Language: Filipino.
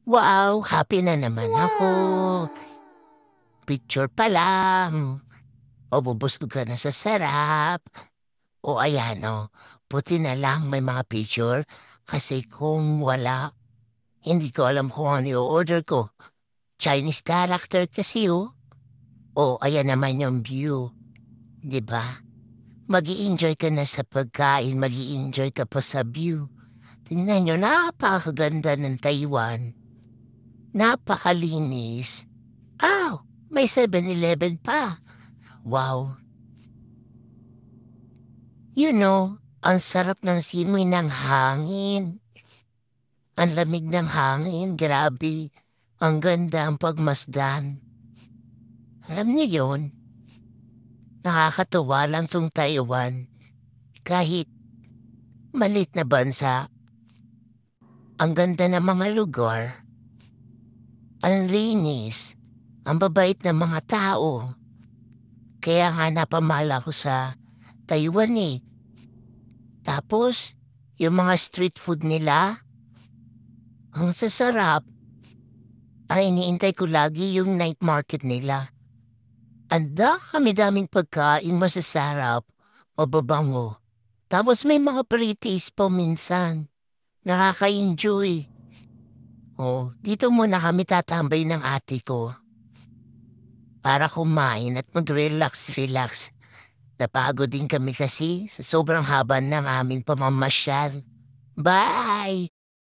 Wow, happy na naman ako. Picture pa lang. O bubusog ka na sa sarap. O ayan o, buti na lang may mga picture. Kasi kung wala, hindi ko alam kung ano yung order ko. Chinese character kasi o. O ayan naman yung view. 'Di ba? Mag-i-enjoy ka na sa pagkain, mag-i-enjoy ka pa sa view. Tingnan nyo, napakaganda ng Taiwan. Napakalinis. May 7-Eleven pa. Wow. Ang sarap ng simoy ng hangin. Ang lamig ng hangin, grabe. Ang ganda ang pagmasdan. Alam niyo yun, nakakatuwa lang tong Taiwan. Kahit malit na bansa, ang ganda ng mga lugar, ang linis, ang babait ng mga tao. Kaya nga napamahal ako sa Taiwan eh. Tapos, yung mga street food nila, ang sasarap. Ang iniintay ko lagi yung night market nila. Ang dami-daming pagkain masasarap, mababango. Tapos may mga pretties pa minsan. Nakaka-enjoy. Dito muna kami tatambay ng ate ko para kumain at mag-relax. Napagod din kami kasi sa sobrang haba ng aming pamamasyal. Bye!